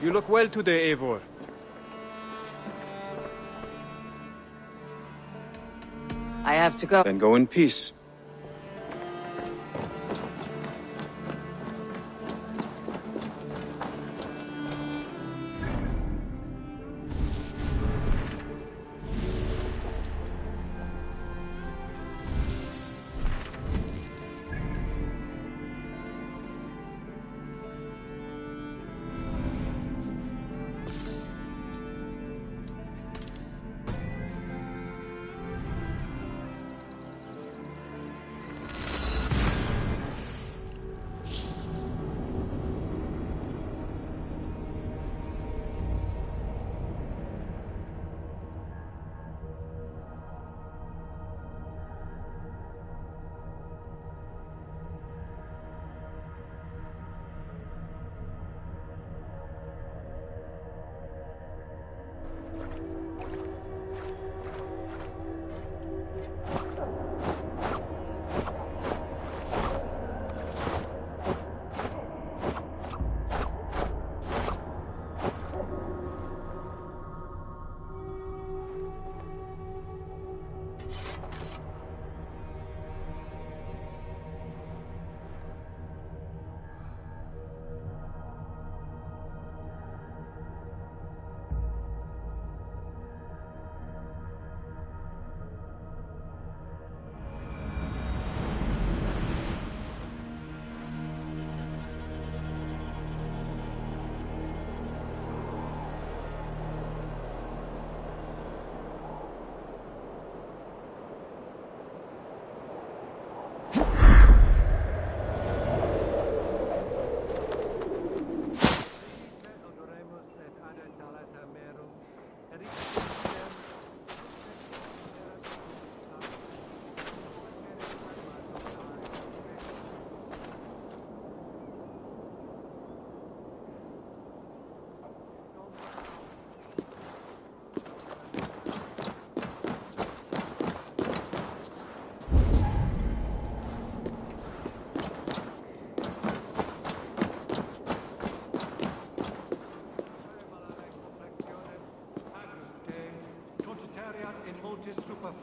You look well today, Eivor. I have to go. Then go in peace.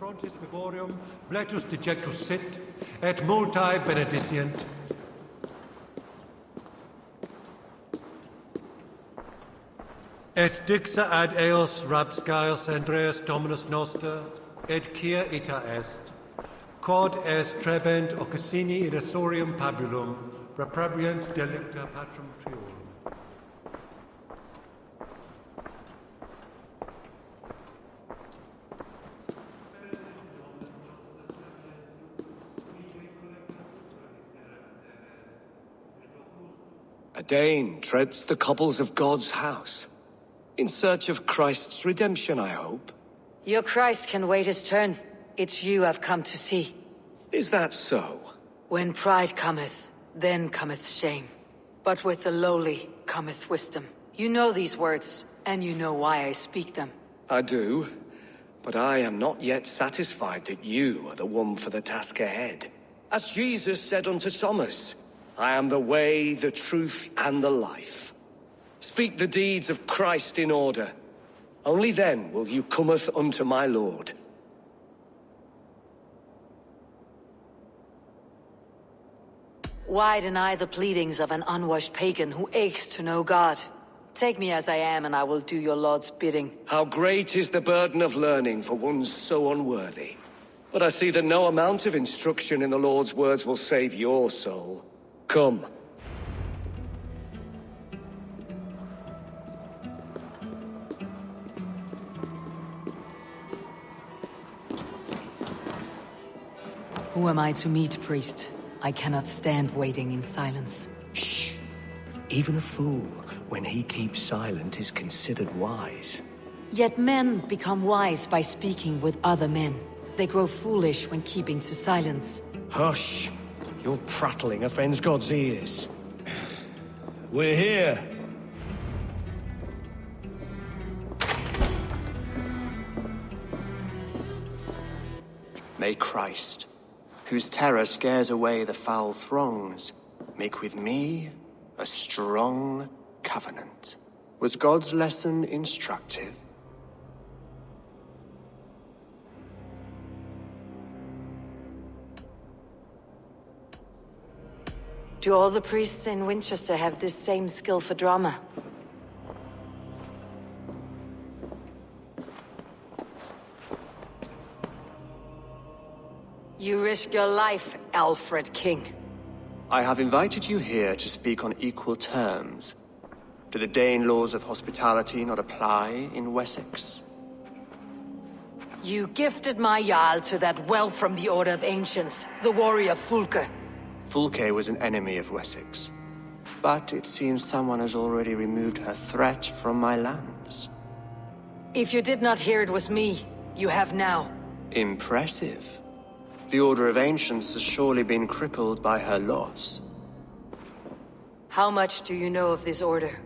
Frontis vivorium, bletus dejectus sit, et multae benedicient. Et dixa ad eos rabscaios Andreas Dominus noster, et quia ita est, quod est trebent occasini in essorium pabulum, reprobient delicta patrum triorum. A Dane treads the cobbles of God's house. In search of Christ's redemption, I hope. Your Christ can wait his turn. It's you I've come to see. Is that so? When pride cometh, then cometh shame. But with the lowly cometh wisdom. You know these words, and you know why I speak them. I do, but I am not yet satisfied that you are the one for the task ahead. As Jesus said unto Thomas, I am the way, the truth, and the life. Speak the deeds of Christ in order. Only then will you cometh unto my Lord. Why deny the pleadings of an unwashed pagan who aches to know God? Take me as I am, and I will do your Lord's bidding. How great is the burden of learning for one so unworthy. But I see that no amount of instruction in the Lord's words will save your soul. Come. Who am I to meet, priest? I cannot stand waiting in silence. Shh. Even a fool, when he keeps silent, is considered wise. Yet men become wise by speaking with other men. They grow foolish when keeping to silence. Hush. Your prattling offends God's ears. We're here. May Christ, whose terror scares away the foul throngs, make with me a strong covenant. Was God's lesson instructive? Do all the priests in Winchester have this same skill for drama? You risk your life, Alfred King. I have invited you here to speak on equal terms. Do the Dane laws of hospitality not apply in Wessex? You gifted my Jarl to that whelp from the Order of Ancients, the warrior Fulke. Fulke was an enemy of Wessex. But it seems someone has already removed her threat from my lands. If you did not hear it was me, you have now. Impressive. The Order of Ancients has surely been crippled by her loss. How much do you know of this order?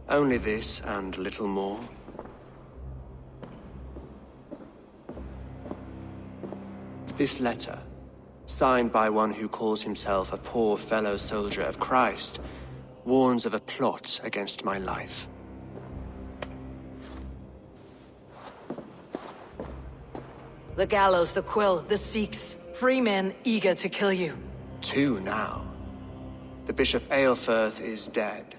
Only this and little more. This letter, signed by one who calls himself a poor fellow soldier of Christ, warns of a plot against my life. The gallows, the quill, the Sikhs. Free men eager to kill you. 2 now. The Bishop Eilfirth is dead.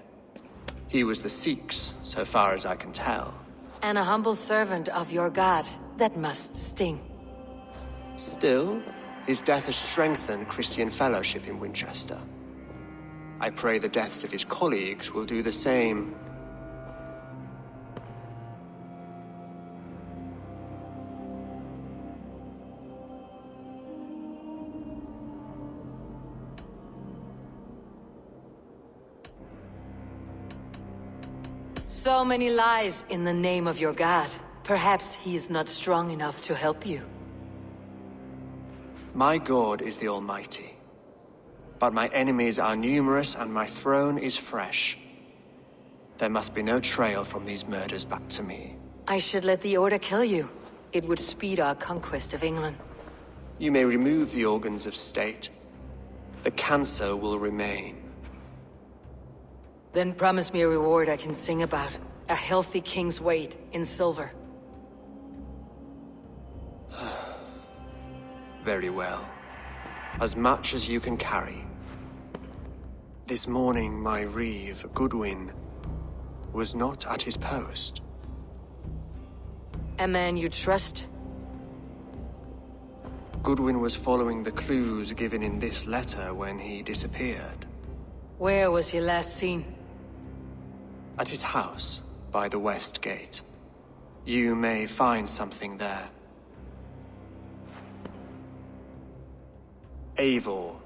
He was the Sikhs, so far as I can tell. And a humble servant of your god. That must sting. Still, his death has strengthened Christian fellowship in Winchester. I pray the deaths of his colleagues will do the same. So many lies in the name of your god. Perhaps he is not strong enough to help you. My God is the Almighty. But my enemies are numerous and my throne is fresh. There must be no trail from these murders back to me. I should let the Order kill you. It would speed our conquest of England. You may remove the organs of state. The cancer will remain. Then promise me a reward I can sing about. A healthy king's weight in silver. Very well. As much as you can carry. This morning, my reeve, Goodwin, was not at his post. A man you trust? Goodwin was following the clues given in this letter when he disappeared. Where was he last seen? At his house, by the west gate. You may find something there. Eivor,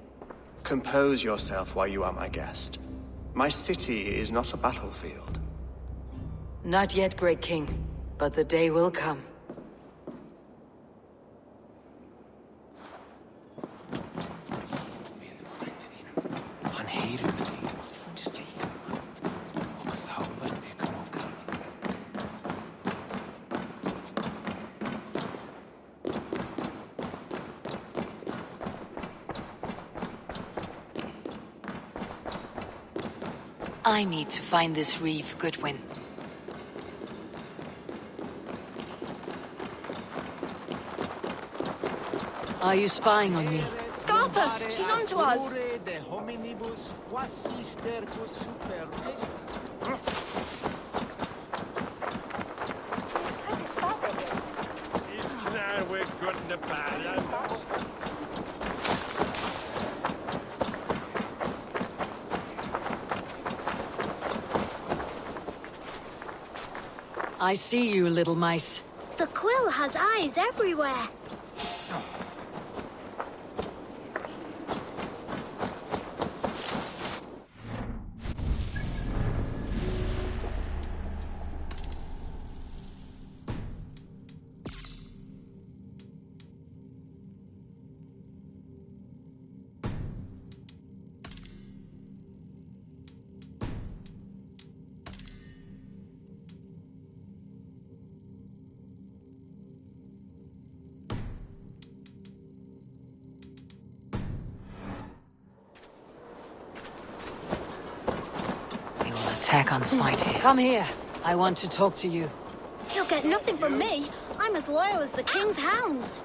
compose yourself while you are my guest. My city is not a battlefield. Not yet, great king, but the day will come. I need to find this reeve, Goodwin. Are you spying on me? Scarpa! She's on to us! I see you, little mice. The quill has eyes everywhere. attack on sight here. Come here. I want to talk to you. He'll get nothing from me. I'm as loyal as the king's hounds.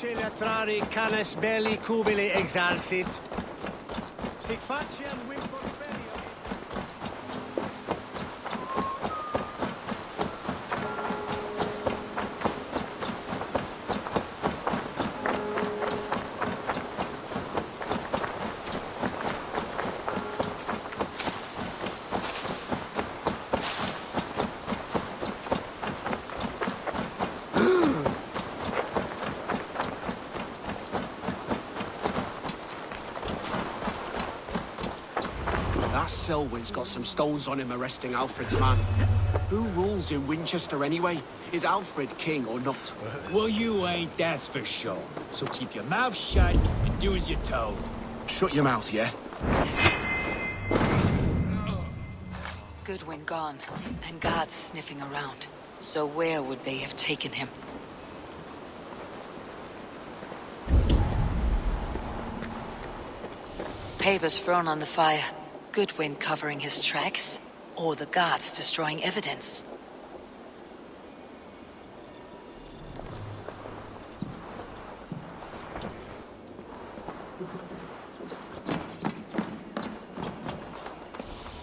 Latrari canis belli cubili exalsit. Sic faciam wimpor ferio. That Selwyn's got some stones on him arresting Alfred's man. Who rules in Winchester anyway? Is Alfred king or not? Well, you ain't, that's for sure. So keep your mouth shut and do as you're told. Shut your mouth, yeah? Goodwin gone, and guards sniffing around. So where would they have taken him? Papers thrown on the fire. Goodwin covering his tracks, or the guards destroying evidence.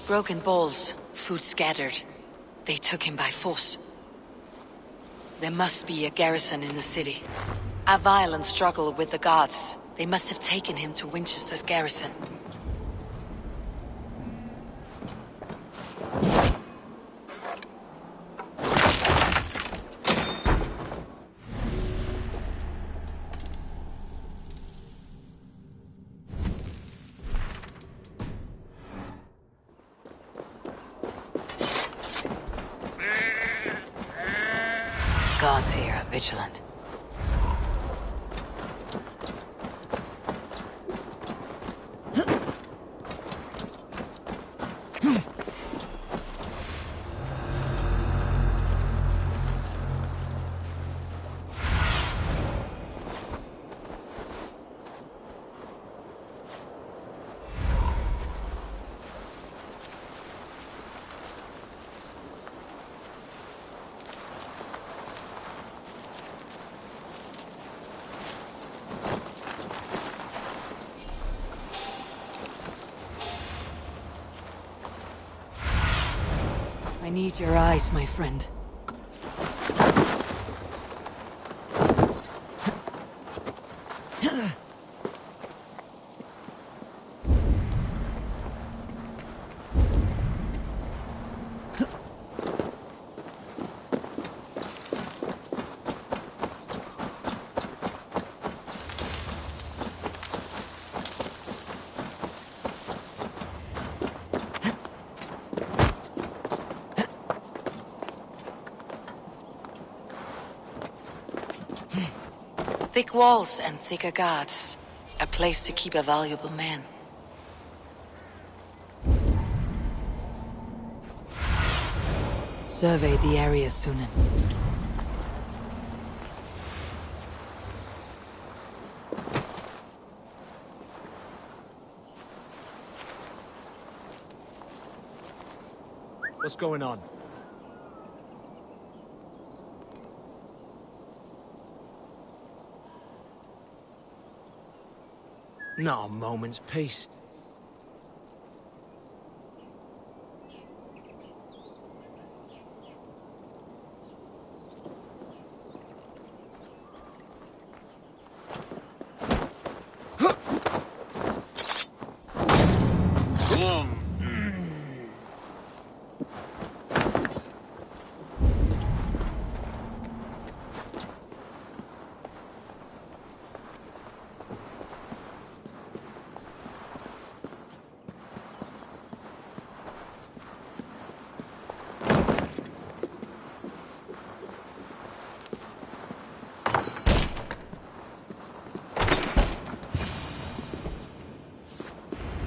Broken bowls, food scattered. They took him by force. There must be a garrison in the city. A violent struggle with the guards. They must have taken him to Winchester's garrison. Guards here are vigilant. I need your eyes, my friend. Thick walls and thicker guards. A place to keep a valuable man. Survey the area, Sunan. What's going on? Not a moment's peace.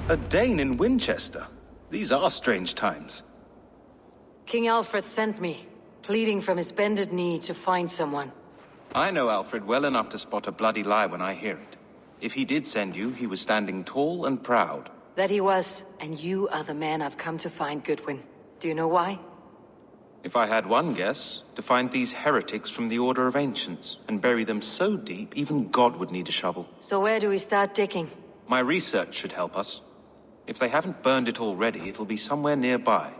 A Dane in Winchester? These are strange times. King Alfred sent me, pleading from his bended knee to find someone. I know Alfred well enough to spot a bloody lie when I hear it. If he did send you, he was standing tall and proud. That he was, and you are the man I've come to find, Goodwin. Do you know why? If I had one guess, to find these heretics from the Order of Ancients, and bury them so deep, even God would need a shovel. So where do we start digging? My research should help us. If they haven't burned it already, it'll be somewhere nearby.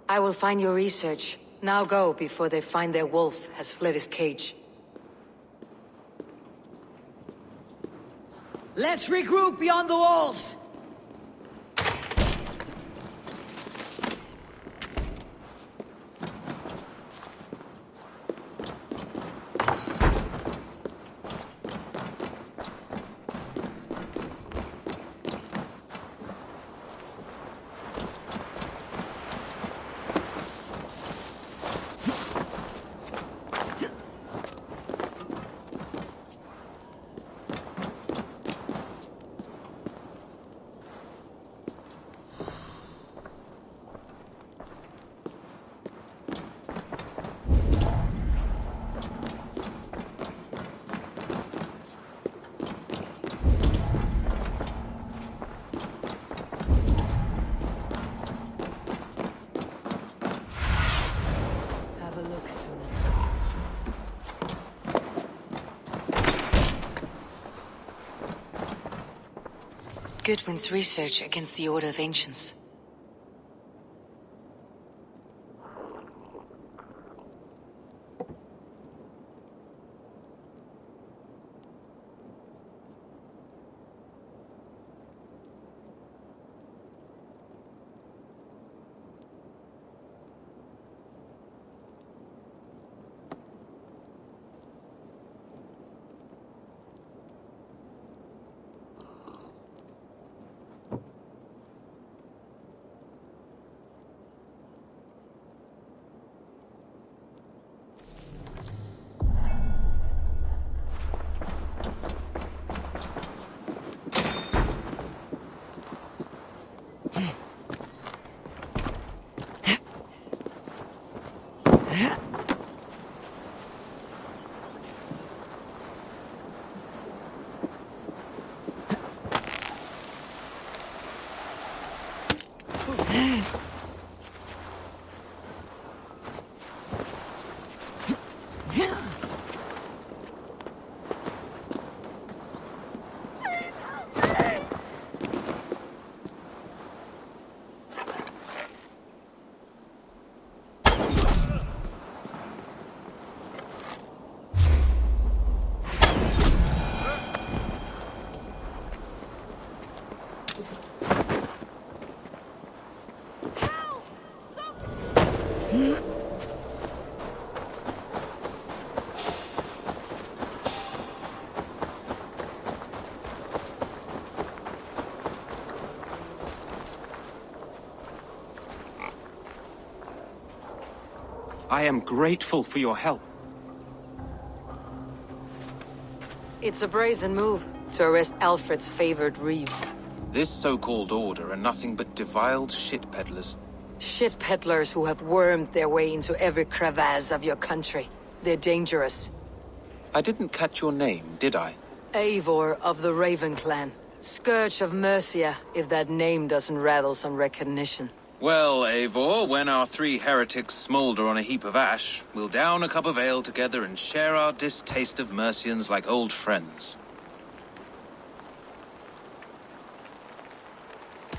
I will find your research. Now go, before they find their wolf has fled his cage. Let's regroup beyond the walls! Goodwin's research against the Order of Ancients. I am grateful for your help. It's a brazen move to arrest Alfred's favored reeve. This so-called order are nothing but deviled shit peddlers. Shit peddlers who have wormed their way into every crevasse of your country. They're dangerous. I didn't catch your name, did I? Eivor of the Raven Clan. Scourge of Mercia, if that name doesn't rattle some recognition. Well, Eivor, when our three heretics smolder on a heap of ash, we'll down a cup of ale together and share our distaste of Mercians like old friends.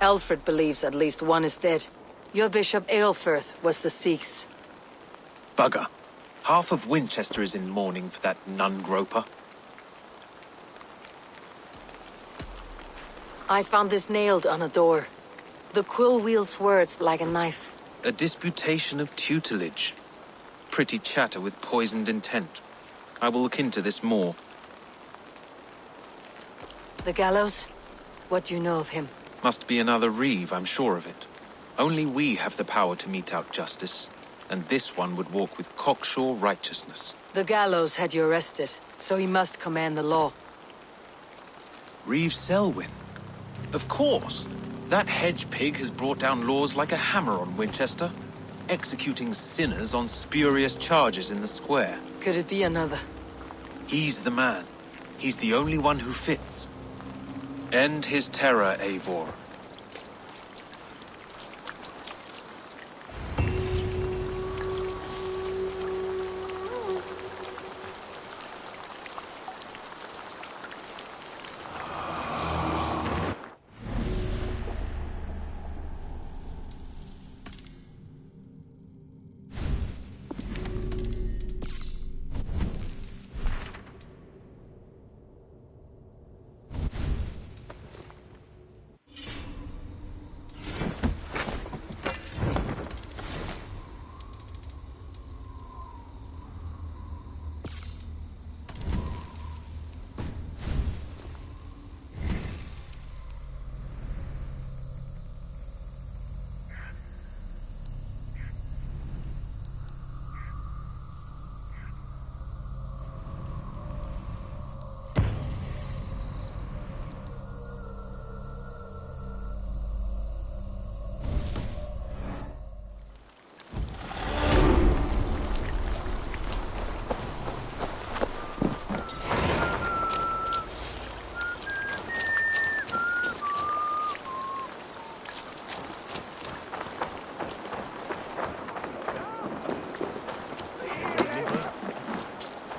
Alfred believes at least one is dead. Your Bishop Eilfir was the Sikhs. Bugger. Half of Winchester is in mourning for that nun-groper. I found this nailed on a door. The quill wields words like a knife. A disputation of tutelage. Pretty chatter with poisoned intent. I will look into this more. The gallows? What do you know of him? Must be another Reeve, I'm sure of it. Only we have the power to mete out justice, and this one would walk with cocksure righteousness. The gallows had you arrested, so he must command the law. Reeve Selwyn? Of course! That hedge pig has brought down laws like a hammer on Winchester, executing sinners on spurious charges in the square. Could it be another? He's the man. He's the only one who fits. End his terror, Eivor.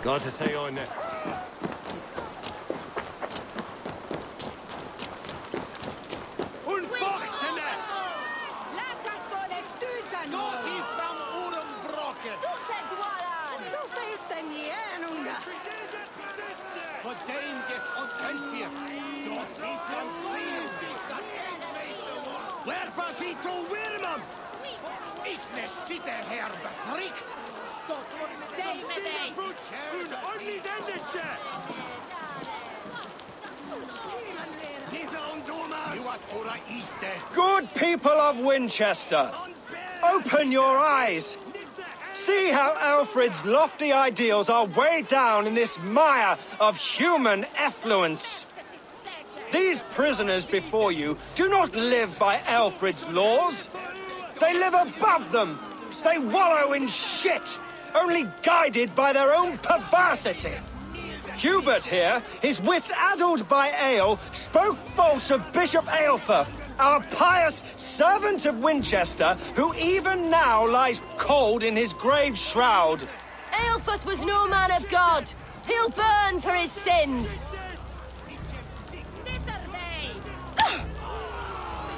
Got to say on it. Good people of Winchester, open your eyes. See how Alfred's lofty ideals are weighed down in this mire of human effluence. These prisoners before you do not live by Alfred's laws. They live above them. They wallow in shit, only guided by their own perversity. Hubert here, his wits addled by ale, spoke false of Bishop Eilfir, our pious servant of Winchester, who even now lies cold in his grave shroud. Eilfir was no man of God. He'll burn for his sins.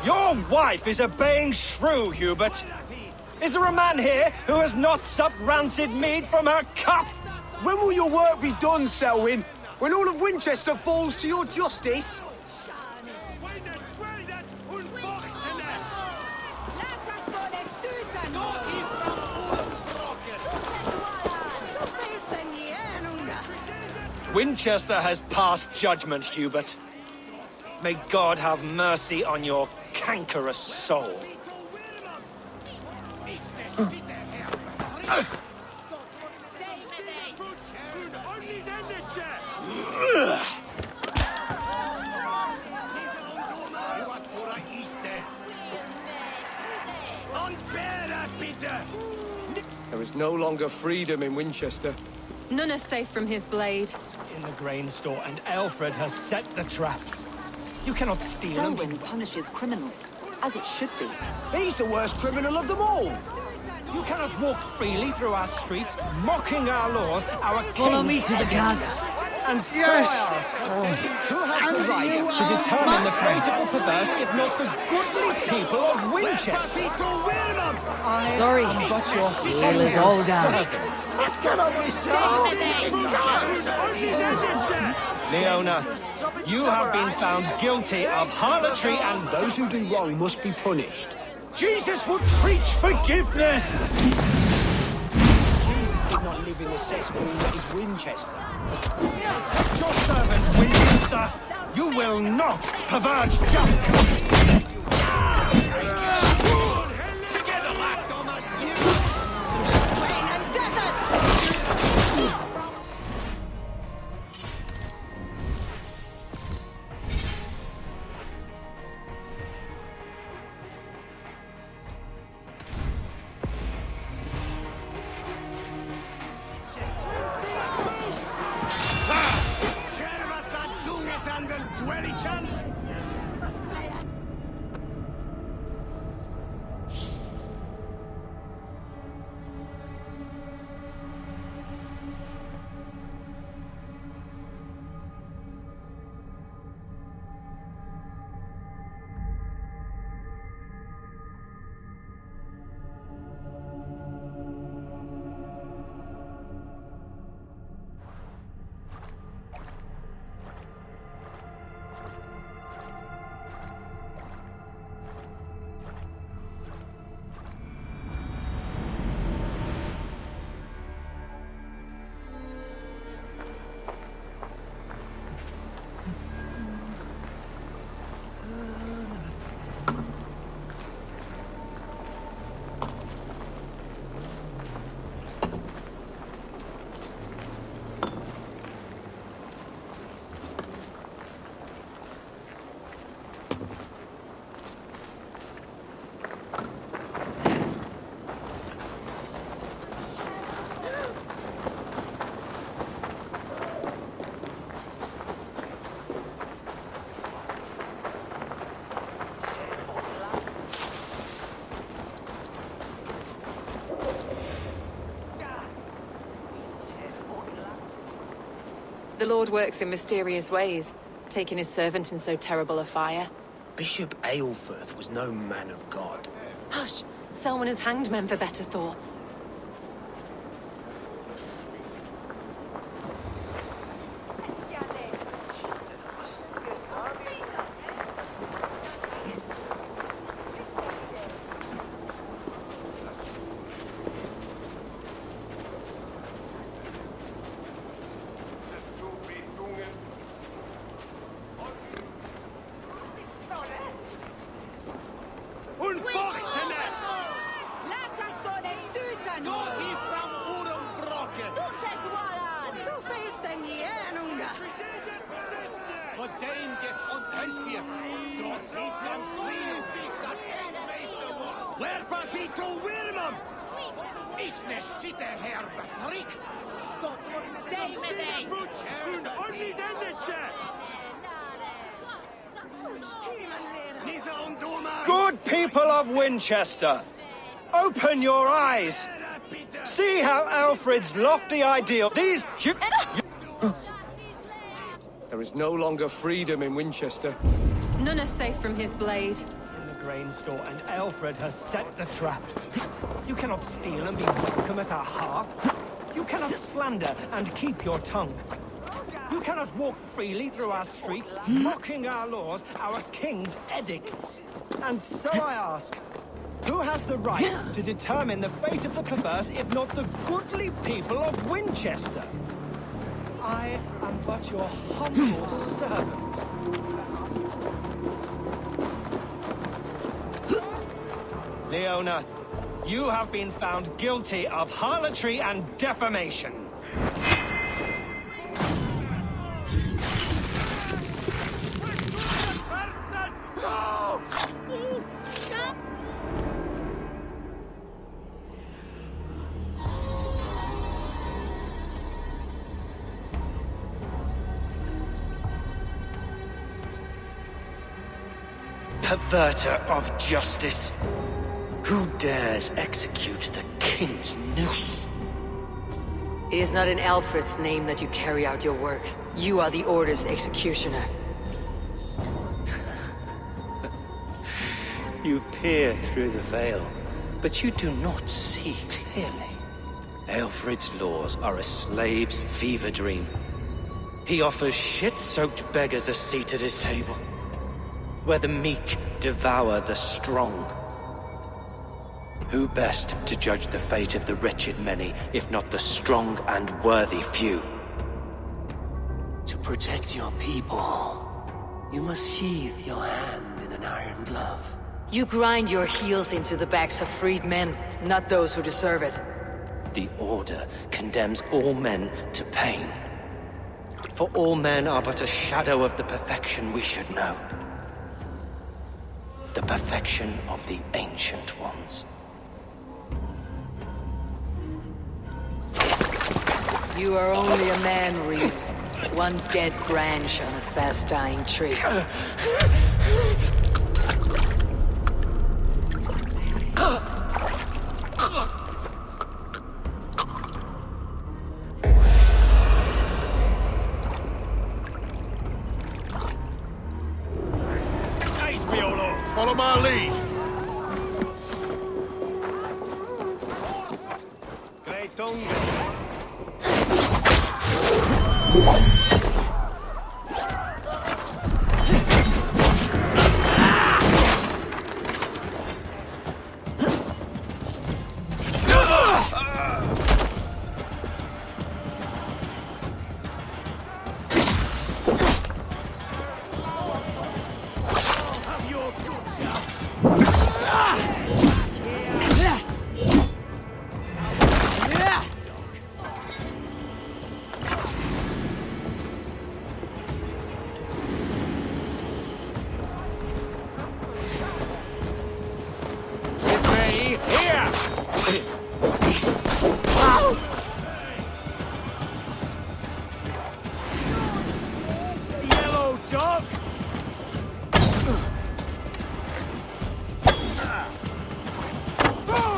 Your wife is obeying shrew, Hubert. Is there a man here who has not supped rancid mead from her cup? When will your work be done, Selwyn? When all of Winchester falls to your justice? Winchester has passed judgment, Hubert. May God have mercy on your cankerous soul. There is no longer freedom in Winchester. None is safe from his blade. In the grain store, and Alfred has set the traps. You cannot steal them. Selwyn punishes criminals, as it should be. He's the worst criminal of them all. You cannot walk freely through our streets, mocking our laws, our Follow me kings. to the castle. And so I ask, who has the right to determine the fate of the perverse, if not the goodly people of Winchester? Sorry, am but your here is Olga. servant. Leona, you have been found guilty of harlotry, and Those who do wrong must be punished. Jesus would preach forgiveness! Jesus did not live in the cesspool that is Winchester. protect your servant, Winchester. You will not pervert justice. Together, lad, Thomas! The Lord works in mysterious ways, taking his servant in so terrible a fire. Bishop Eivor was no man of God. Hush! Selwyn has hanged men for better thoughts. Good people of Winchester, open your eyes. See how Alfred's lofty ideal. There is no longer freedom in Winchester. None are safe from his blade. In the grain store, and Alfred has set the traps. You cannot steal and be welcome at our hearths. You cannot slander and keep your tongue. You cannot walk freely through our streets, mocking our laws, our king's edicts. And so I ask, who has the right to determine the fate of the perverse, if not the goodly people of Winchester? I am but your humble servant. Leona, you have been found guilty of harlotry and defamation. Perverter of justice. Who dares execute the king's noose? It is not in Alfred's name that you carry out your work. You are the Order's executioner. You peer through the veil, but you do not see clearly. Aelfred's laws are a slave's fever dream. He offers shit-soaked beggars a seat at his table, where the meek devour the strong. Who best to judge the fate of the wretched many, if not the strong and worthy few? To protect your people, you must sheathe your hand in an iron glove. You grind your heels into the backs of freed men, not those who deserve it. The Order condemns all men to pain. For all men are but a shadow of the perfection we should know. The perfection of the Ancient Ones. You are only a man, Reed. One dead branch on a fast-dying tree. Follow my lead. Great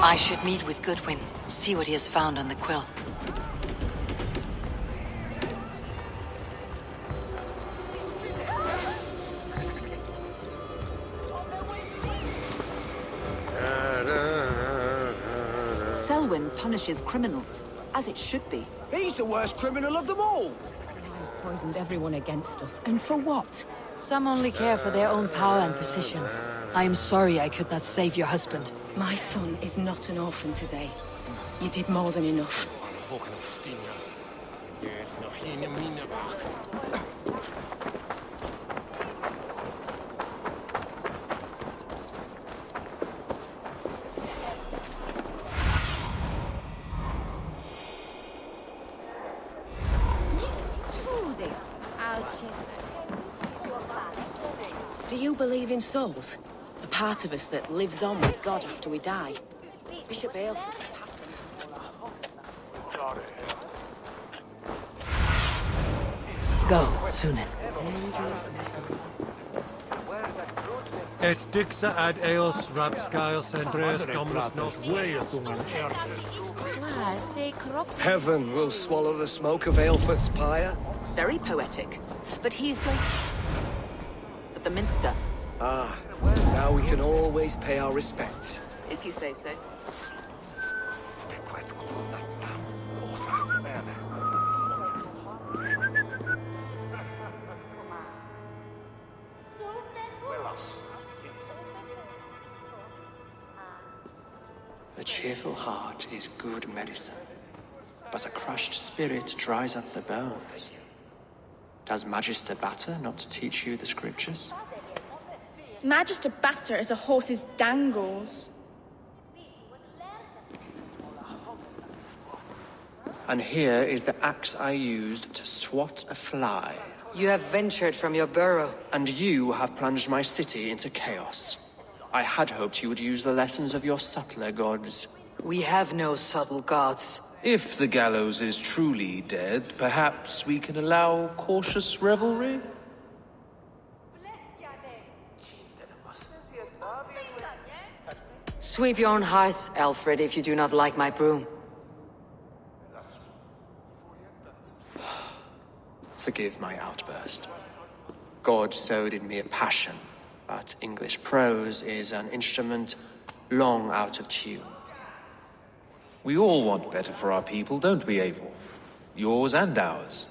I should meet with Goodwin, see what he has found on the quill. Selwyn punishes criminals, as it should be. He's the worst criminal of them all! He's poisoned everyone against us, and for what? Some only care for their own power and position. I am sorry I could not save your husband. My son is not an orphan today. You did more than enough. Do you believe in souls? A part of us that lives on with God after we die? Bishop Eivor. Go, Sunan. Et dixa ad eos rapscales Andreas Dominus Nostrum. Heaven will swallow the smoke of Aelfred's pyre. Very poetic. But he's going... at the Minster. Ah, now we can always pay our respects. If you say so. A cheerful heart is good medicine, but a crushed spirit dries up the bones. Does Magister Batter not teach you the scriptures? Magister Batter is a horse's dangles. And here is the axe I used to swat a fly. You have ventured from your burrow. And you have plunged my city into chaos. I had hoped you would use the lessons of your subtler gods. We have no subtle gods. If the gallows is truly dead, perhaps we can allow cautious revelry? Sweep your own hearth, Alfred, if you do not like my broom. Forgive my outburst. God sowed in me a passion, but English prose is an instrument long out of tune. We all want better for our people, don't we, Eivor? Yours and ours.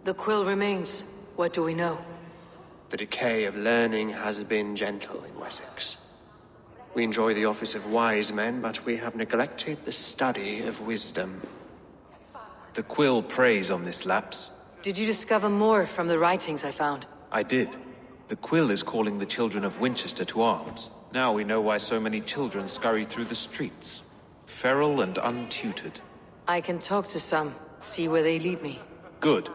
The quill remains. What do we know? The decay of learning has been gentle in Wessex. We enjoy the office of wise men, but we have neglected the study of wisdom. The quill preys on this lapse. Did you discover more from the writings I found? I did. The quill is calling the children of Winchester to arms. Now we know why so many children scurry through the streets. Feral and untutored. I can talk to some, see where they lead me. Good.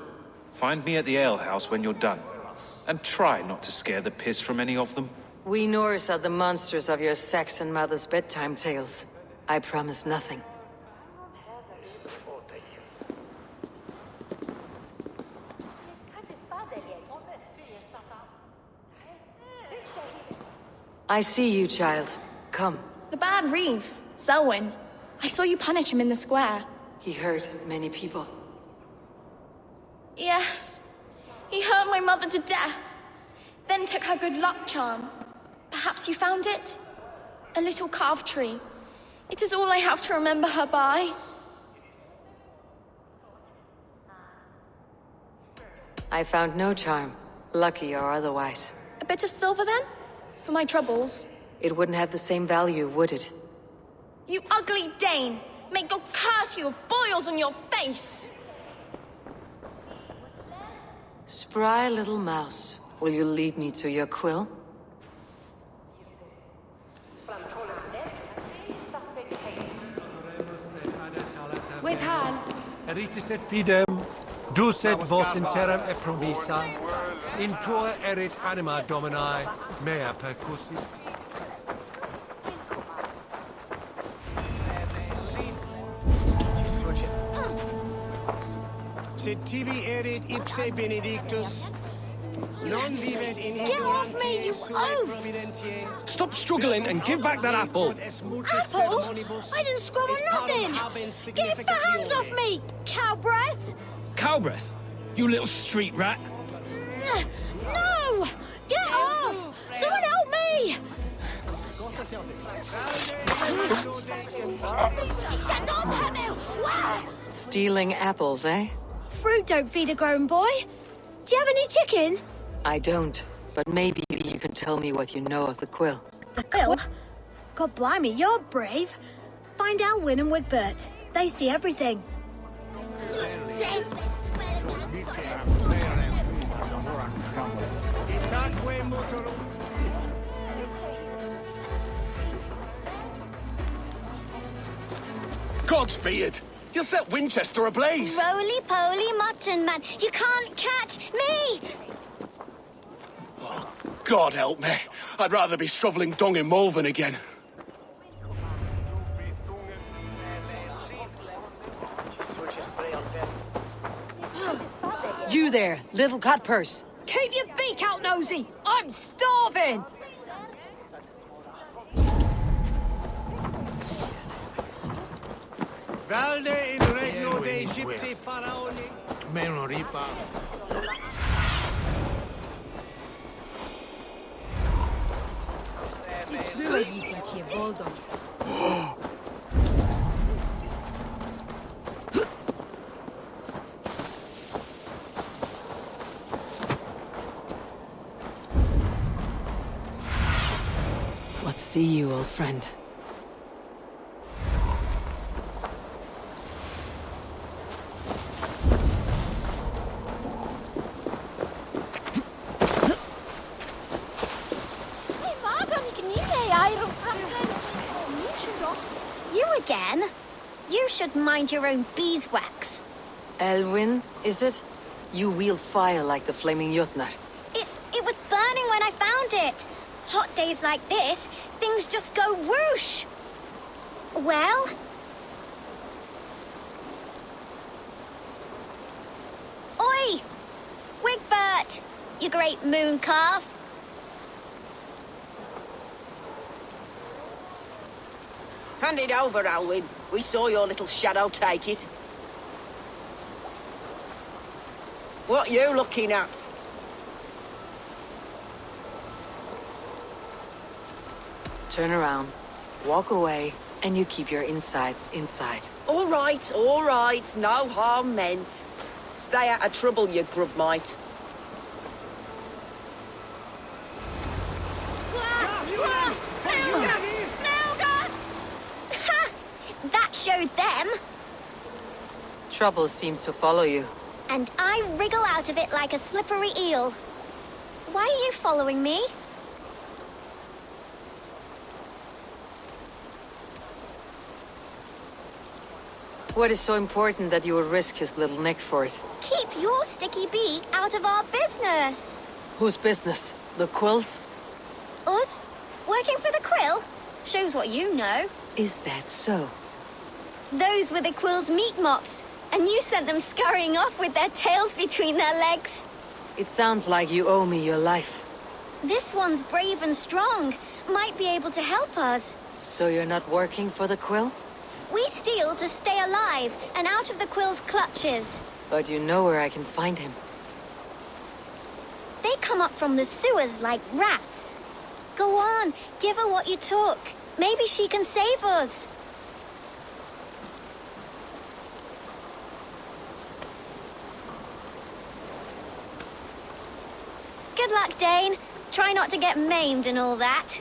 Find me at the alehouse when you're done. And try not to scare the piss from any of them. We Norse are the monsters of your Saxon mother's bedtime tales. I promise nothing. I see you, child. Come. The bad Reeve, Selwyn. I saw you punish him in the square. He hurt many people. Yes. He hurt my mother to death. Then took her good luck charm. Perhaps you found it? A little carved tree. It is all I have to remember her by. I found no charm, lucky or otherwise. A bit of silver then? For my troubles. It wouldn't have the same value, would it? You ugly Dane! May God curse you with boils on your face! Spry little mouse, will you lead me to your quill? Where's Han? Eritis et fidem, ducet vos in terram e provisa, in tua erit anima domini, mea percussi. Sed tibi erit ipse benedictus. Non vivet in Get off me, you oaf! Stop struggling and give back that apple! Apple? I didn't scrub on nothing! Get your fat hands off me, cow breath! Cow breath? You little street rat. No! Get off! Someone help me! Stealing apples, eh? Fruit don't feed a grown boy. Do you have any chicken? I don't, but maybe you can tell me what you know of the quill. The quill? God blimey, you're brave. Find Elwyn and Wigbert. They see everything. Godspeed! You'll set Winchester ablaze! Roly-poly mutton man, you can't catch me! Oh, God help me. I'd rather be shoveling dung in Malvern again. You there, little cutpurse. Keep your beak out, nosy! I'm starving! Valde in regno de Egypti faraoni. Meno ripa. Let's see you, old friend. You again? You should mind your own beeswax. Elwyn, is it? You wield fire like the flaming Jotnar. It was burning when I found it. Hot days like this, things just go whoosh. Well? Oi! Wigbert! You great moon calf. Hand it over, Alwyn. We saw your little shadow take it. What you looking at? Turn around, walk away, and you keep your insides inside. All right, no harm meant. Stay out of trouble, you grub mite. That showed them. Trouble seems to follow you. And I wriggle out of it like a slippery eel. Why are you following me? What is so important that you would risk his little neck for it? Keep your sticky beak out of our business. Whose business? The quills? Us? Working for the quill? Shows what you know. Is that so? Those were the quill's meat mops, and you sent them scurrying off with their tails between their legs. It sounds like you owe me your life. This one's brave and strong. Might be able to help us. So you're not working for the quill? We steal to stay alive and out of the quill's clutches. But you know where I can find him. They come up from the sewers like rats. Go on, give her what you took. Maybe she can save us. Good luck, Dane. Try not to get maimed and all that.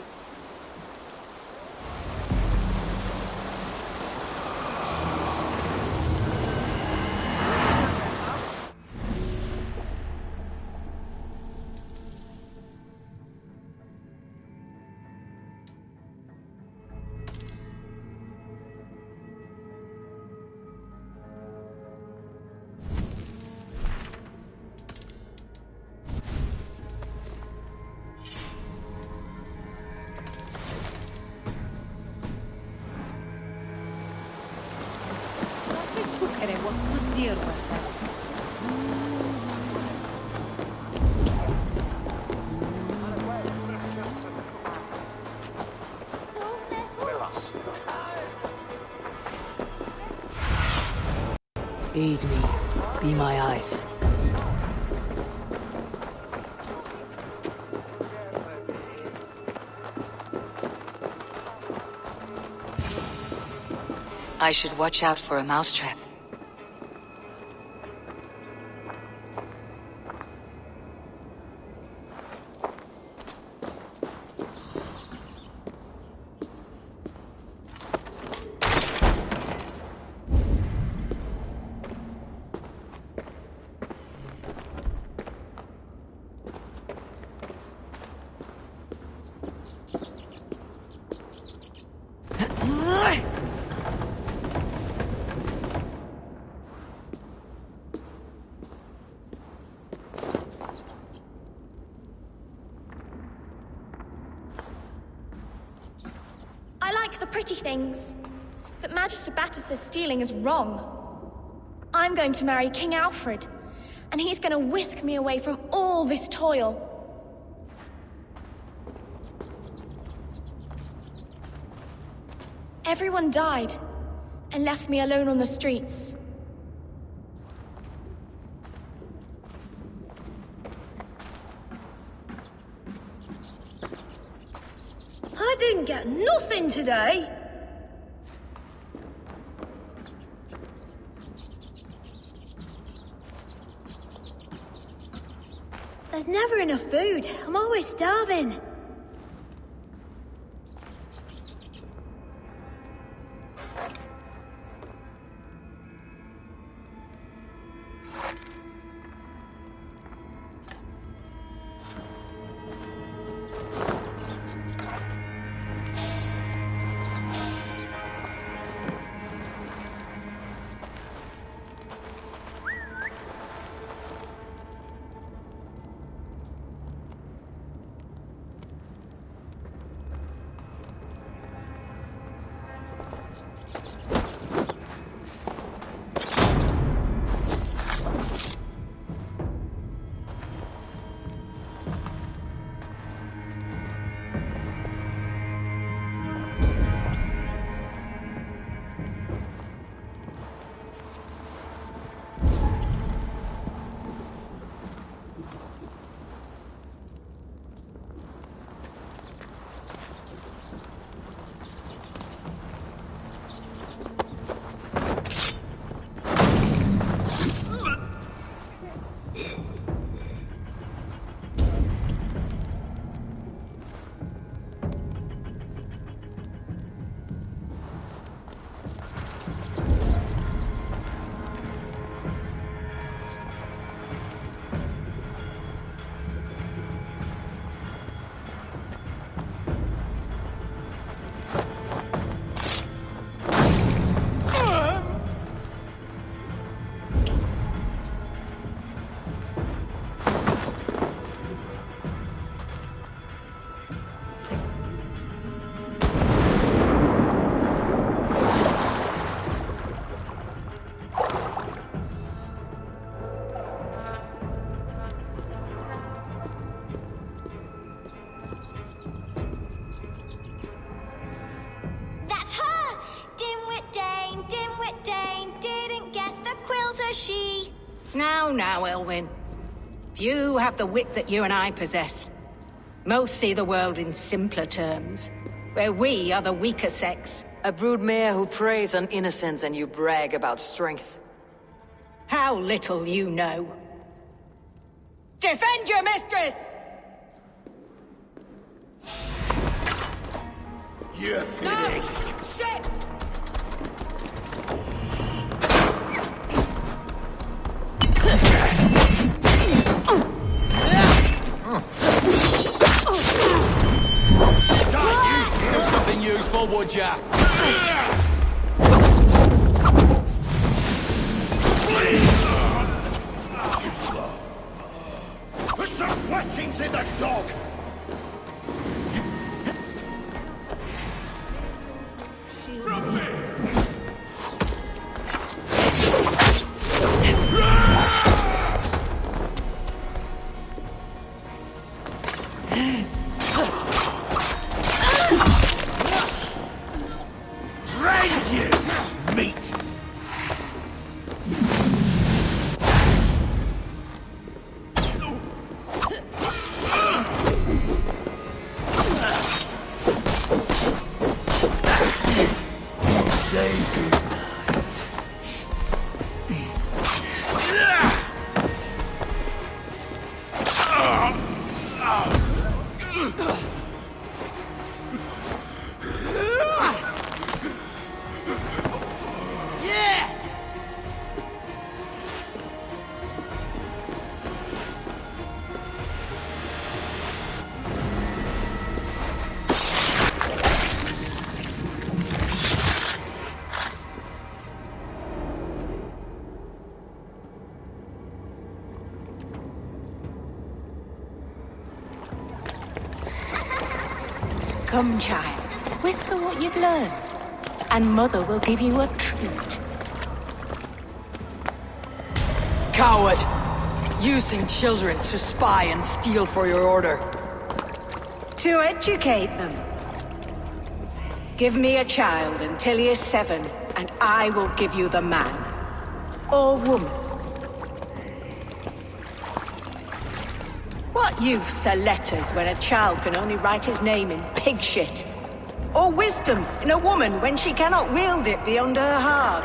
Aid me. Be my eyes. I should watch out for a mousetrap. Pretty things. But Magister Batter says stealing is wrong. I'm going to marry King Alfred, and he's going to whisk me away from all this toil. Everyone died, and left me alone on the streets. I didn't get nothing today. There's never enough food. I'm always starving. Now, Elwyn. Few have the wit that you and I possess. Most see the world in simpler terms, where we are the weaker sex. A broodmare who preys on innocence and you brag about strength. How little you know. Defend your mistress! You're finished. No! Shit! Do something useful, would ya? Too slow. Put some fletchings in the dog! From me! Come, child. Whisper what you've learned, and Mother will give you a treat. Coward! Using children to spy and steal for your order. To educate them. Give me a child until he is 7, and I will give you the man. Or woman. What use are letters when a child can only write his name in pig shit? Or wisdom in a woman when she cannot wield it beyond her heart?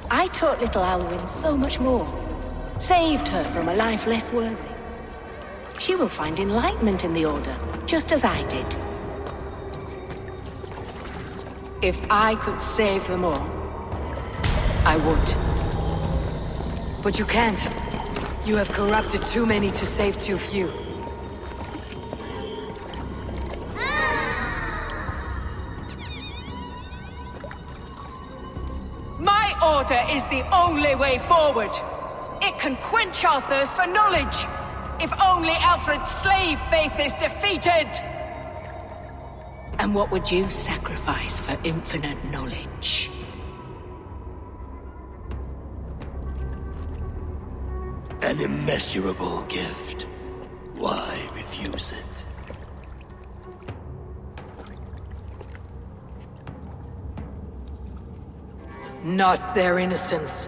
I taught little Alwyn so much more. Saved her from a life less worthy. She will find enlightenment in the Order, just as I did. If I could save them all, I would. But you can't. You have corrupted too many to save too few. My order is the only way forward. It can quench our thirst for knowledge. If only Alfred's slave faith is defeated. And what would you sacrifice for infinite knowledge? An immeasurable gift. Why refuse it? Not their innocence.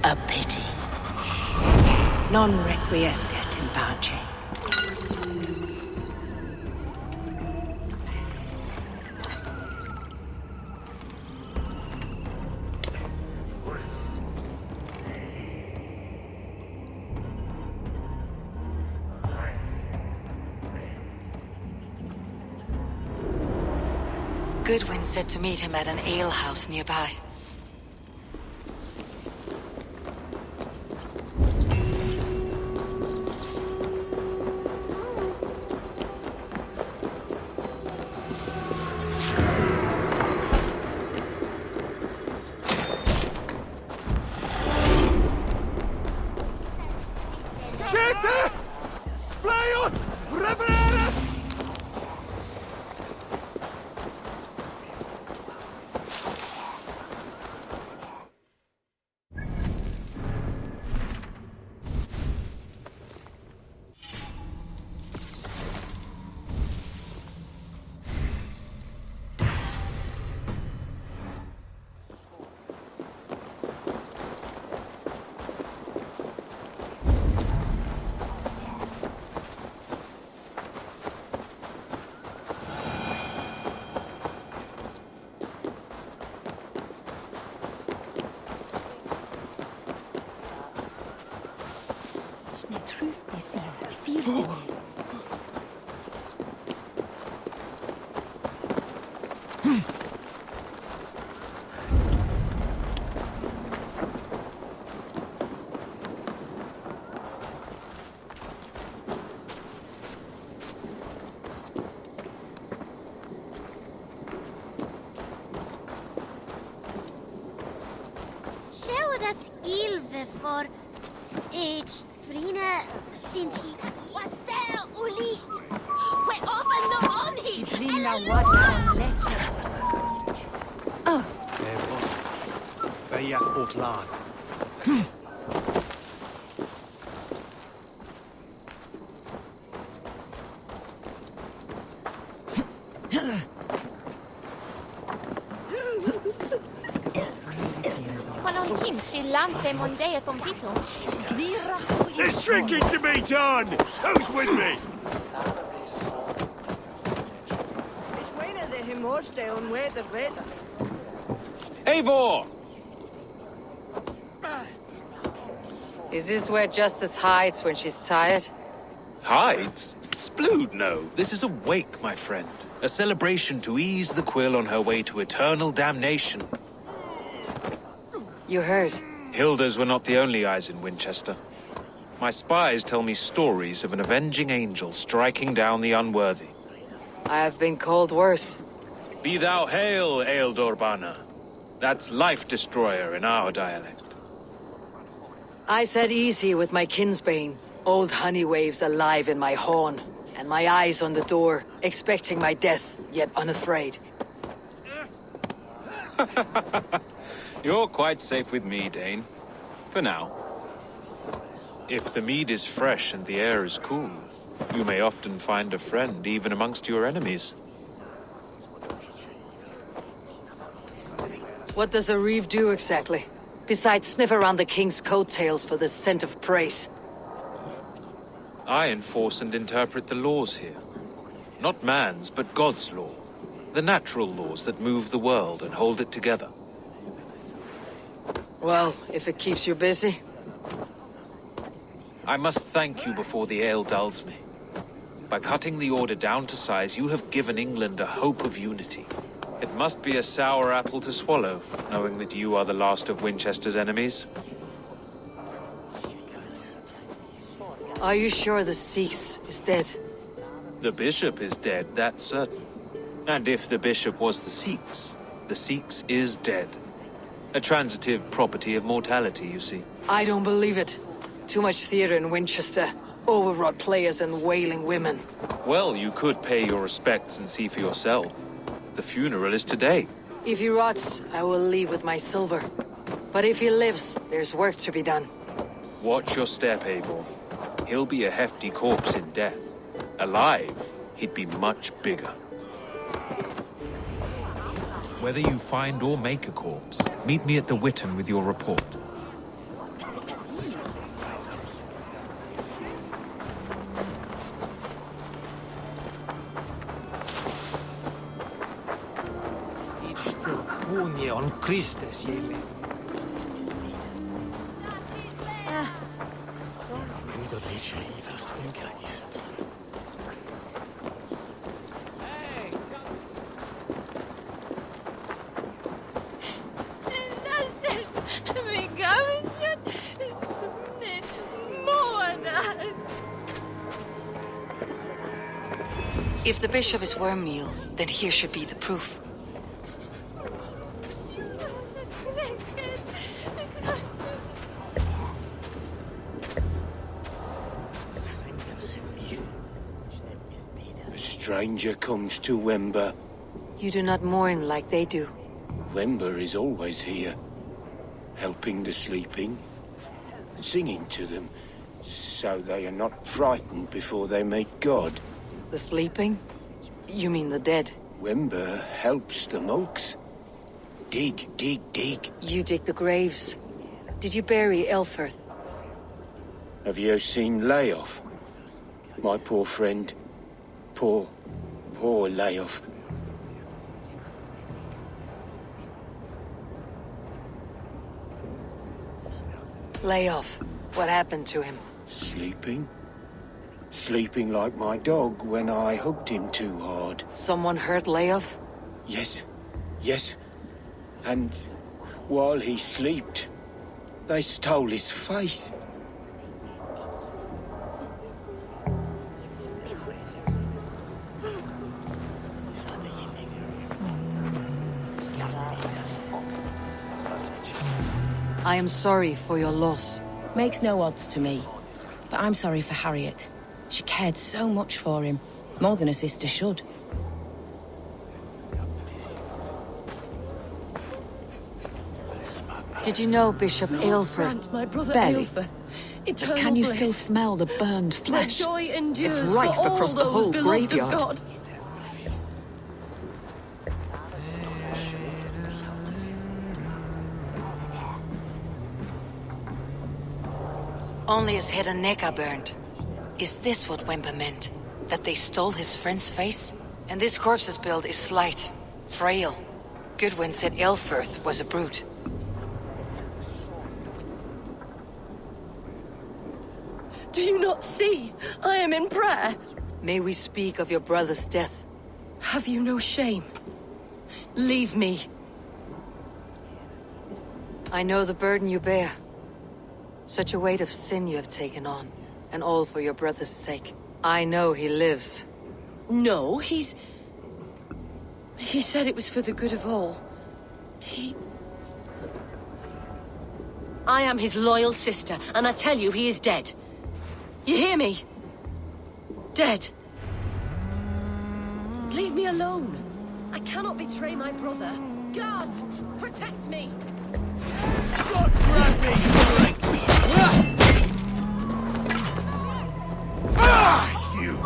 A pity. Non requiescat in pace. Goodwin said to meet him at an alehouse nearby. dat Ilve for Frina sinds hij wasel uli. We often no oni. Ciplina wat leche. Oh. Vejach Otlan. There's drinking to be done! Who's with me? Eivor! Is this where Justice hides when she's tired? Hides? Splood, no. This is a wake, my friend. A celebration to ease the quill on her way to eternal damnation. You heard. Hilda's were not the only eyes in Winchester. My spies tell me stories of an avenging angel striking down the unworthy. I have been called worse. Be thou hail, Eildorbana. That's Life Destroyer in our dialect. I said easy with my kinsbane. Old honey waves alive in my horn, and my eyes on the door, expecting my death, yet unafraid. You're quite safe with me, Dane. For now. If the mead is fresh and the air is cool, you may often find a friend even amongst your enemies. What does a reeve do exactly? Besides sniff around the king's coattails for the scent of praise. I enforce and interpret the laws here. Not man's, but God's law. The natural laws that move the world and hold it together. Well, if it keeps you busy. I must thank you before the ale dulls me. By cutting the order down to size, you have given England a hope of unity. It must be a sour apple to swallow, knowing that you are the last of Winchester's enemies. Are you sure the Sikhs is dead? The bishop is dead, that's certain. And if the bishop was the Sikhs is dead. A transitive property of mortality, you see. I don't believe it. Too much theater in Winchester. Overwrought players and wailing women. Well, you could pay your respects and see for yourself. The funeral is today. If he rots, I will leave with my silver. But if he lives, there's work to be done. Watch your step, Eivor. He'll be a hefty corpse in death. Alive, he'd be much bigger. Whether you find or make a corpse, meet me at the Witten with your report. On Christus, If the bishop is wormmeal, then here should be the proof. A stranger comes to Wember. You do not mourn like they do. Wember is always here, helping the sleeping, singing to them, so they are not frightened before they meet God. The sleeping? You mean the dead? Wember helps the monks. Dig, dig, dig. You dig the graves. Did you bury Elfirth? Have you seen Layoff? My poor friend. Poor Layoff. Lay off. What happened to him? Sleeping? sleeping like my dog when I hugged him too hard. Someone hurt Leof? Yes, yes. And while he slept, they stole his face. I am sorry for your loss. Makes no odds to me. But I'm sorry for Harriet. She cared so much for him. More than a sister should. Did you know Bishop Aelfried? My brother Barely. Eivor. But can you still smell the burned flesh? The joy endures It's rife for all across the those whole beloved graveyard. Of God. Only his head and neck are burned. Is this what Wemper meant? That they stole his friend's face? And this corpse's build is slight, frail. Goodwin said Aelfirth was a brute. Do you not see? I am in prayer. May we speak of your brother's death? Have you no shame? Leave me. I know the burden you bear. Such a weight of sin you have taken on, and all for your brother's sake. I know he lives. No, He said it was for the good of all. I am his loyal sister, and I tell you he is dead. You hear me? Dead. Leave me alone. I cannot betray my brother. Guards, protect me! God grant me strength! You!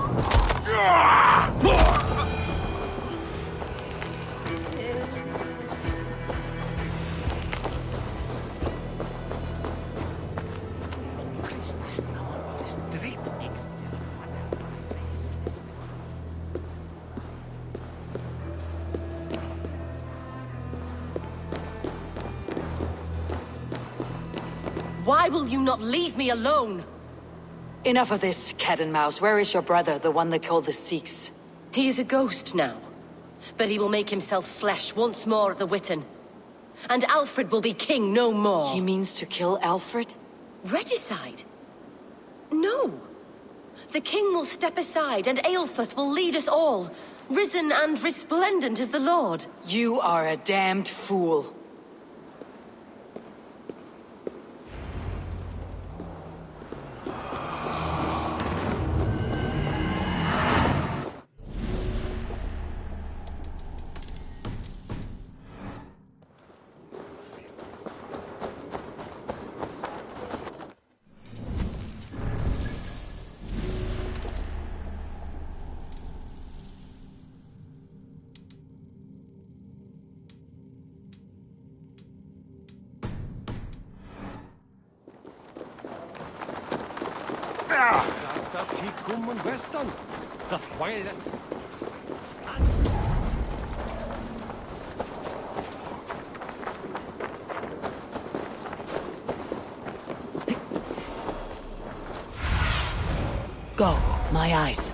Why will you not leave me alone? Enough of this, cat and mouse. Where is your brother, the one they call the Sikhs? He is a ghost now. But he will make himself flesh once more at the Witten. And Alfred will be king no more. He means to kill Alfred? Regicide? No. The king will step aside and Aelfirth will lead us all. Risen and resplendent as the Lord. You are a damned fool. Go, my eyes.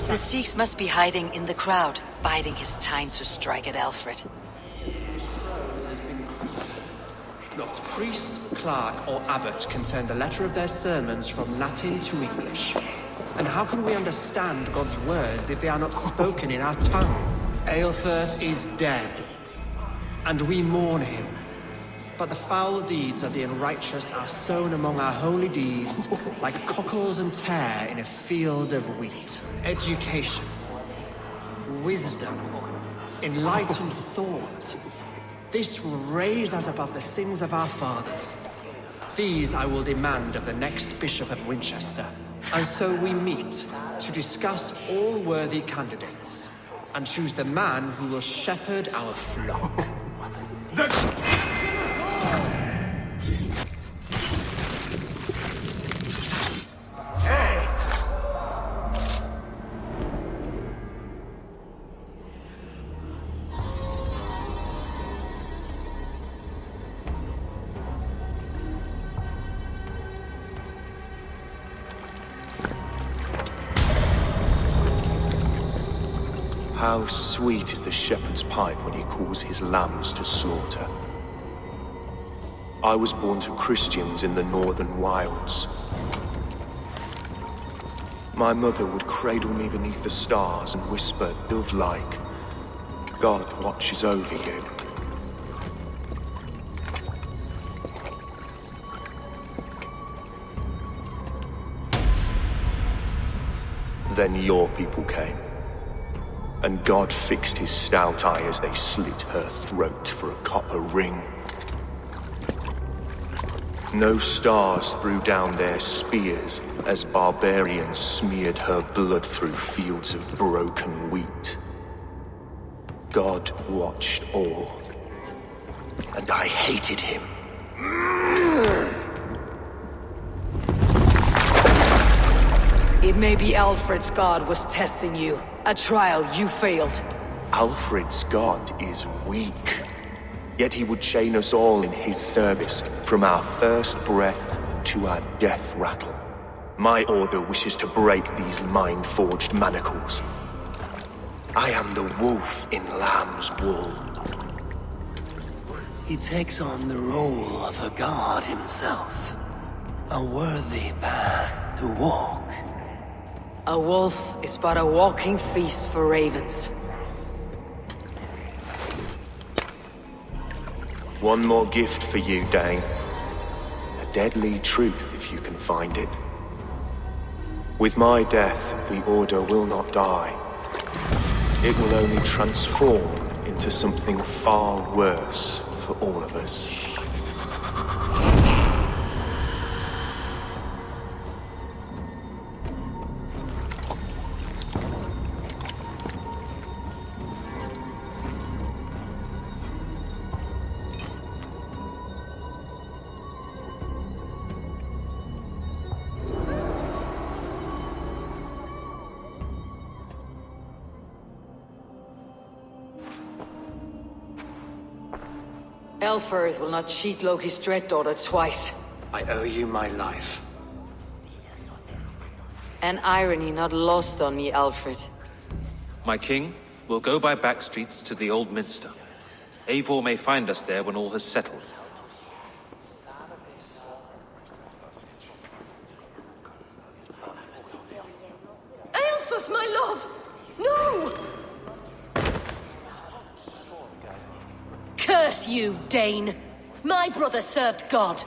The Sikhs must be hiding in the crowd, biding his time to strike at Alfred. Not priest, clerk, or abbot can turn the letter of their sermons from Latin to English. And how can we understand God's words if they are not spoken in our tongue? Aelfirth is dead, and we mourn him. But the foul deeds of the unrighteous are sown among our holy deeds, like cockles and tare in a field of wheat. Education, wisdom, enlightened thought, This will raise us above the sins of our fathers. These I will demand of the next Bishop of Winchester. And so we meet to discuss all worthy candidates and choose the man who will shepherd our flock. How sweet is the shepherd's pipe when he calls his lambs to slaughter. I was born to Christians in the northern wilds. My mother would cradle me beneath the stars and whisper, dove-like, God watches over you. Then your people came. And God fixed his stout eye as they slit her throat for a copper ring. No stars threw down their spears as barbarians smeared her blood through fields of broken wheat. God watched all, and I hated him. It may be Alfred's god was testing you. A trial you failed. Alfred's god is weak. Yet he would chain us all in his service, from our first breath to our death rattle. My order wishes to break these mind-forged manacles. I am the wolf in lamb's wool. He takes on the role of a god himself. A worthy path to walk. A wolf is but a walking feast for ravens. One more gift for you, Dane. A deadly truth, if you can find it. With my death, the Order will not die. It will only transform into something far worse for all of us. Eivor will not cheat Loki's dread-daughter twice. I owe you my life. An irony not lost on me, Alfred. My king, we'll go by back streets to the Old Minster. Eivor may find us there when all has settled. Aelfrith, my love! No! Curse you, Dane! My brother served God.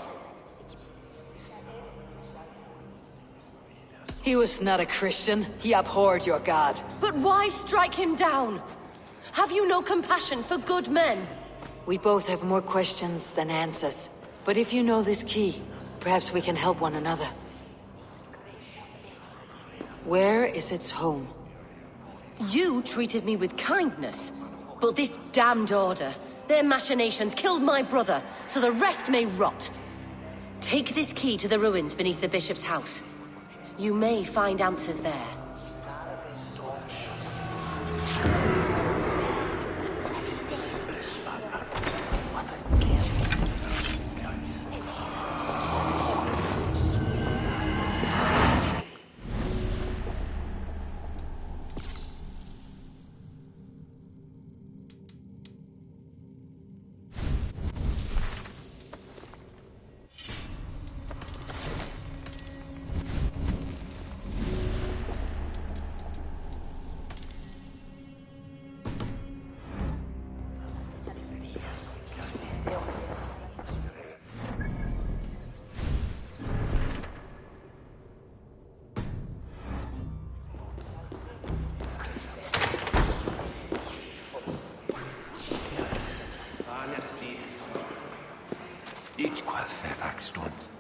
He was not a Christian. He abhorred your god. But why strike him down? Have you no compassion for good men? We both have more questions than answers. But if you know this key, perhaps we can help one another. Where is its home? You treated me with kindness, but this damned Order, their machinations killed my brother, so the rest may rot. Take this key to the ruins beneath the bishop's house. You may find answers there.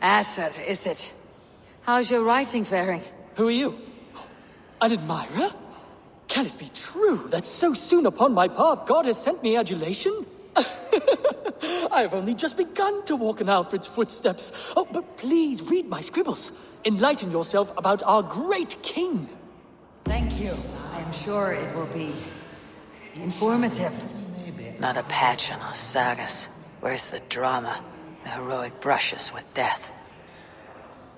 Asser, is it? How's your writing faring? Who are you? An admirer? Can it be true that so soon upon my path God has sent me adulation? I have only just begun to walk in Alfred's footsteps. Oh, but please read my scribbles. Enlighten yourself about our great king. Thank you. I am sure it will be informative. Not a patch on our sagas. Where's the drama? The heroic brushes with death.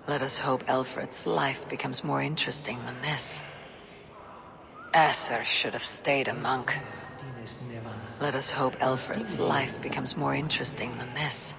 Let us hope Alfred's life becomes more interesting than this. Asser should have stayed a monk. Let us hope Alfred's life becomes more interesting than this.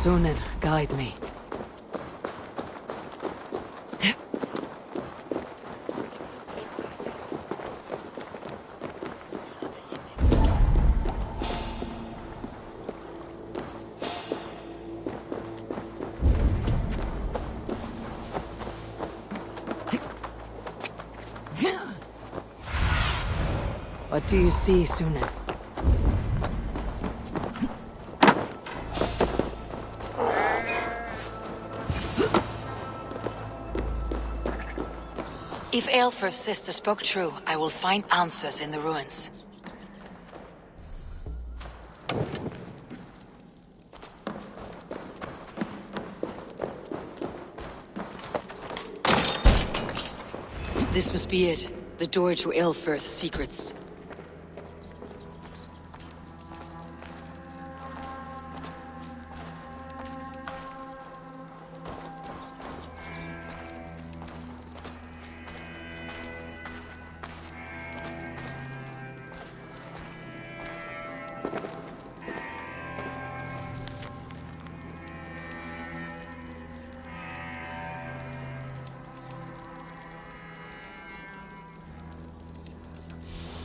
Sunan, guide me. What do you see, Sunan? If Eilfr's sister spoke true, I will find answers in the ruins. This must be it. The door to Eilfr's secrets.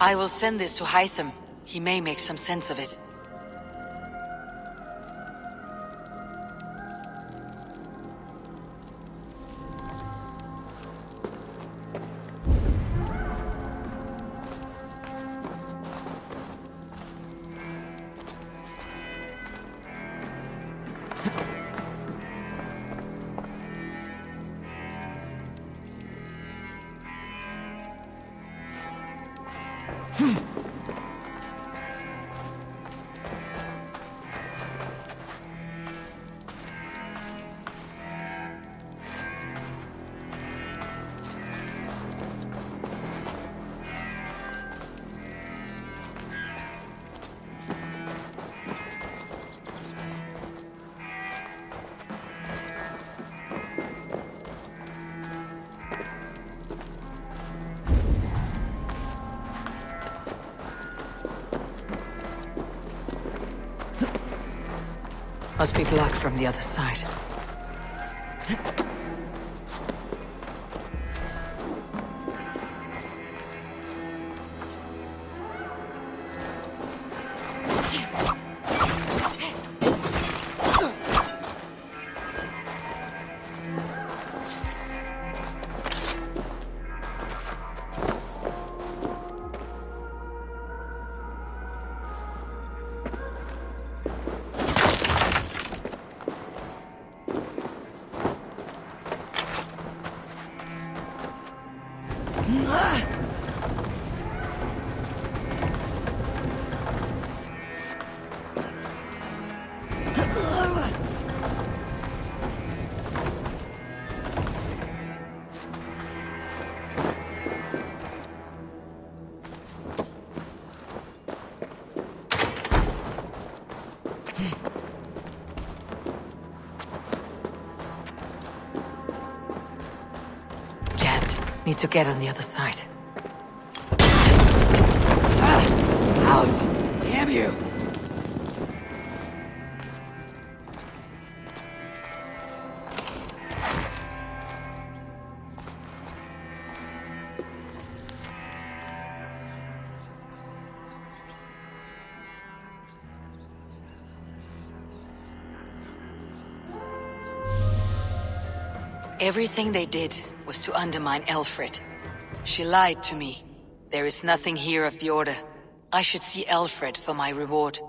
I will send this to Hytham. He may make some sense of it. Must be black from the other side. Need to get on the other side. Out! Damn you! Everything they did was to undermine Alfred. She lied to me. There is nothing here of the Order. I should see Alfred for my reward.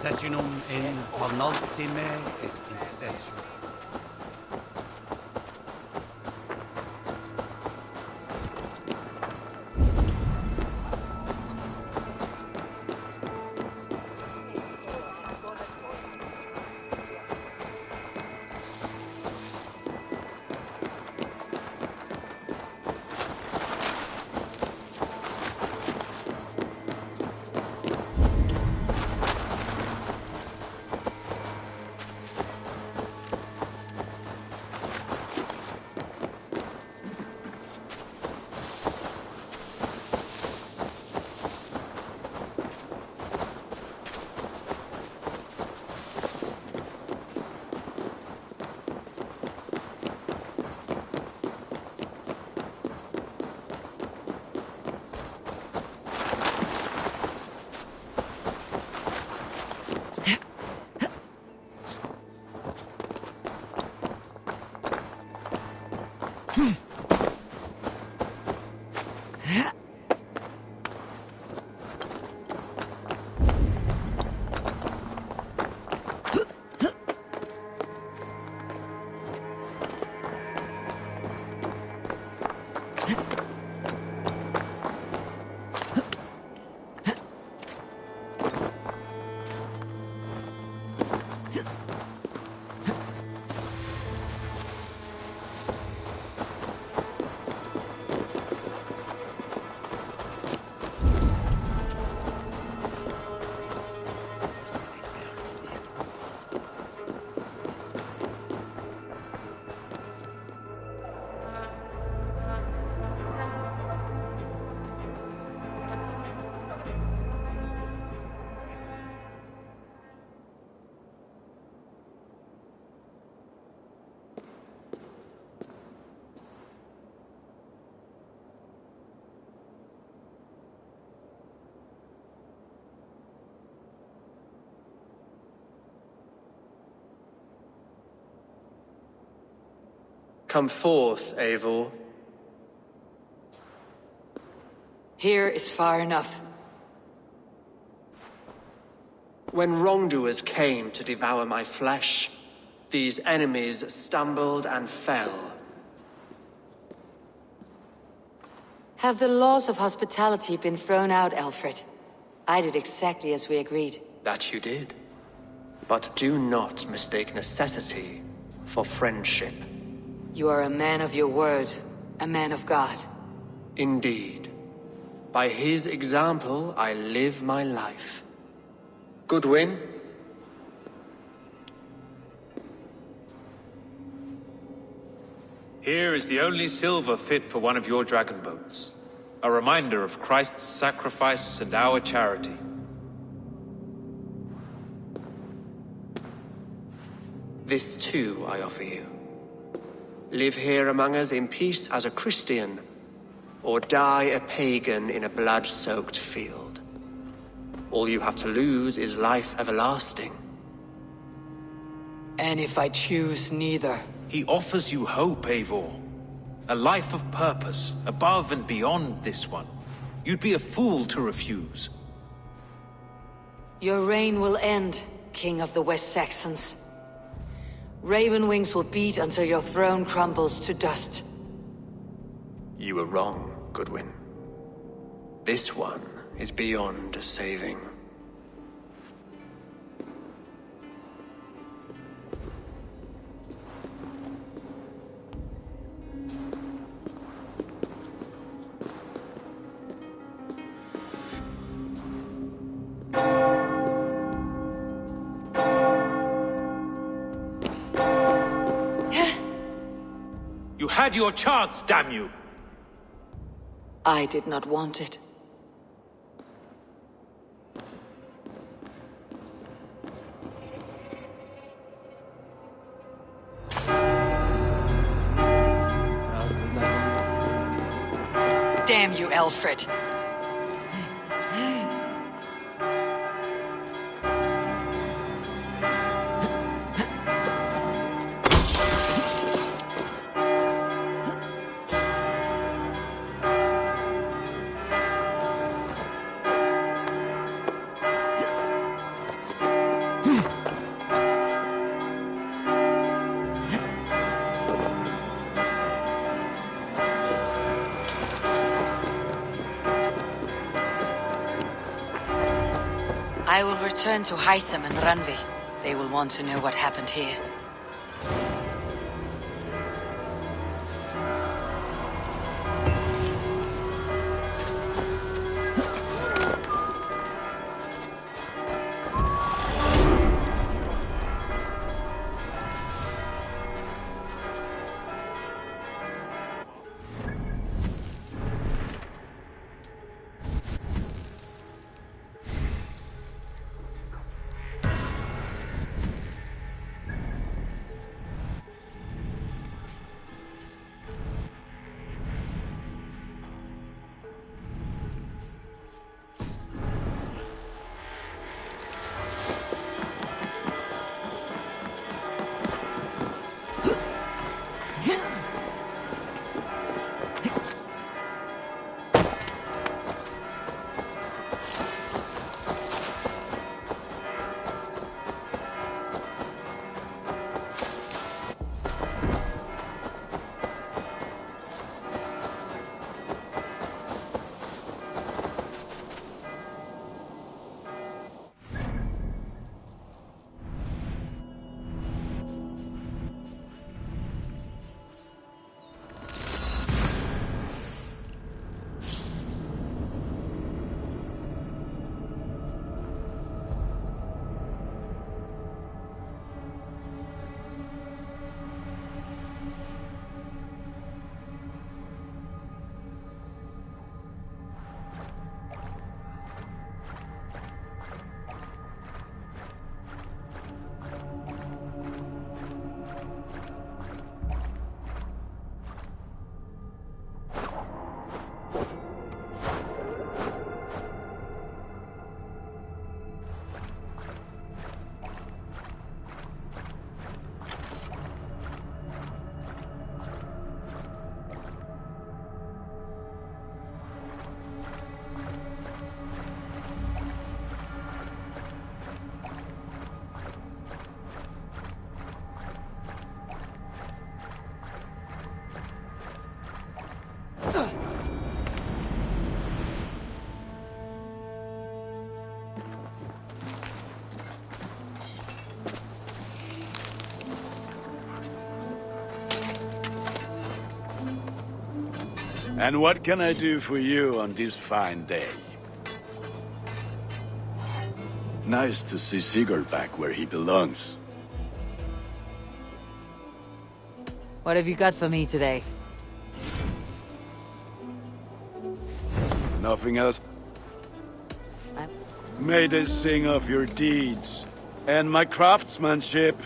Sessionum in penultime extension. Come forth, Eivor. Here is far enough. When wrongdoers came to devour my flesh, these enemies stumbled and fell. Have the laws of hospitality been thrown out, Alfred? I did exactly as we agreed. That you did. But do not mistake necessity for friendship. You are a man of your word, a man of God. Indeed. By his example, I live my life. Goodwin? Here is the only silver fit for one of your dragon boats. A reminder of Christ's sacrifice and our charity. This too I offer you. Live here among us in peace as a Christian, or die a pagan in a blood-soaked field. All you have to lose is life everlasting. And if I choose neither? He offers you hope, Eivor. A life of purpose, above and beyond this one. You'd be a fool to refuse. Your reign will end, King of the West Saxons. Raven wings will beat until your throne crumbles to dust. You were wrong, Goodwin. This one is beyond saving. You had your chance, damn you! I did not want it. Damn you, Alfred. I will return to Hytham and Randvi. They will want to know what happened here. And what can I do for you on this fine day? Nice to see Sigurd back where he belongs. What have you got for me today? Nothing else? May they sing of your deeds and my craftsmanship.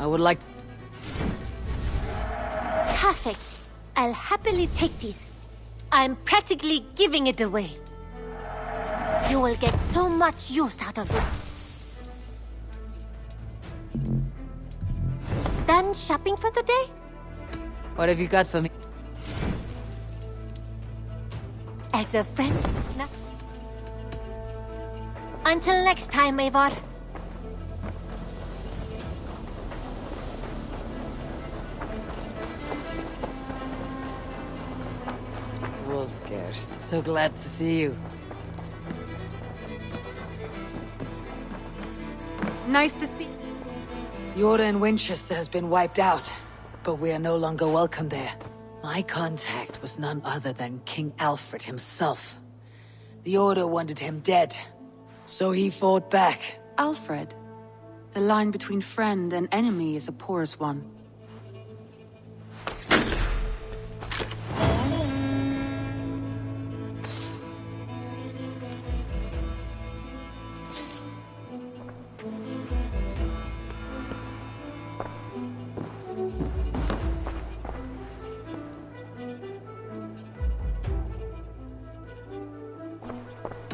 I would like to... Perfect. I'll happily take this. I'm practically giving it away. You will get so much use out of this. Done shopping for the day? What have you got for me? As a friend? No. Until next time, Eivor. Wolfgar, so glad to see you. Nice to see. The Order in Winchester has been wiped out, but we are no longer welcome there. My contact was none other than King Alfred himself. The Order wanted him dead, so he fought back. Alfred? The line between friend and enemy is a porous one.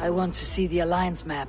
I want to see the Alliance map.